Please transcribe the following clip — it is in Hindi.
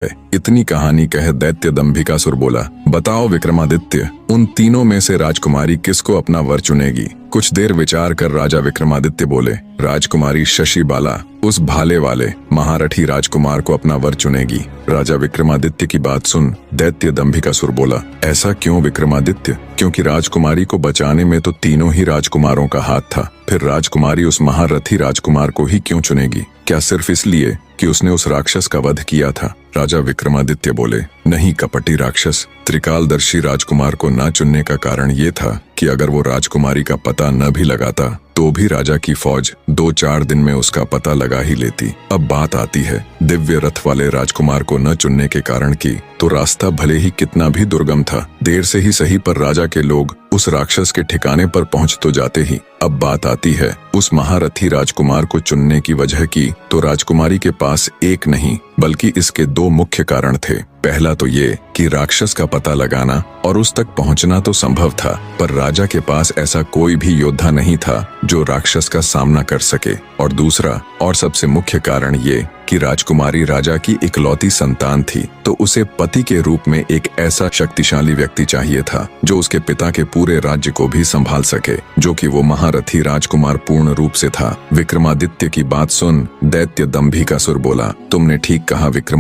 इतनी कहानी कह दैत्य दंभिकासुर बोला, बताओ विक्रमादित्य, उन तीनों में से राजकुमारी किसको अपना वर चुनेगी? कुछ देर विचार कर राजा विक्रमादित्य बोले, राजकुमारी शशिबाला उस भाले वाले महारथी राजकुमार को अपना वर चुनेगी। राजा विक्रमादित्य की बात सुन दैत्य दंभिकासुर बोला, ऐसा क्यों विक्रमादित्य? क्योंकि राजकुमारी को बचाने में तो तीनों ही राजकुमारों का हाथ था, फिर राजकुमारी उस महारथी राजकुमार को ही क्यों चुनेगी? क्या सिर्फ इसलिए कि उसने उस राक्षस का वध किया था? राजा विक्रमादित्य बोले, नहीं कपटी राक्षस, त्रिकालदर्शी राजकुमार को न चुनने का कारण ये था कि अगर वो राजकुमारी का पता न भी लगाता तो भी राजा की फौज 2-4 दिन में उसका पता लगा ही लेती। अब बात आती है दिव्य रथ वाले राजकुमार को न चुनने के कारण की, तो रास्ता भले ही कितना भी दुर्गम था, देर से ही सही पर राजा के लोग उस राक्षस के ठिकाने पर पहुंच तो जाते ही। अब बात आती है उस महारथी राजकुमार को चुनने की वजह की, तो राजकुमारी के पास एक नहीं बल्कि इसके 2 मुख्य कारण थे। पहला तो ये कि राक्षस का पता लगाना और उस तक पहुंचना तो संभव था, पर राजा के पास ऐसा कोई भी योद्धा नहीं था जो राक्षस का सामना कर सके। और दूसरा और सबसे मुख्य कारण ये कि राजकुमारी राजा की इकलौती संतान थी, तो उसे पति के रूप में एक ऐसा शक्तिशाली व्यक्ति चाहिए था जो उसके पिता के पूरे राज्य को भी संभाल सके, जो कि वो महारथी राजकुमार पूर्ण रूप से था। विक्रमादित्य की बात सुन दैत्य दंभिकासुर बोला, तुमने ठीक कहा विक्रमादित्य।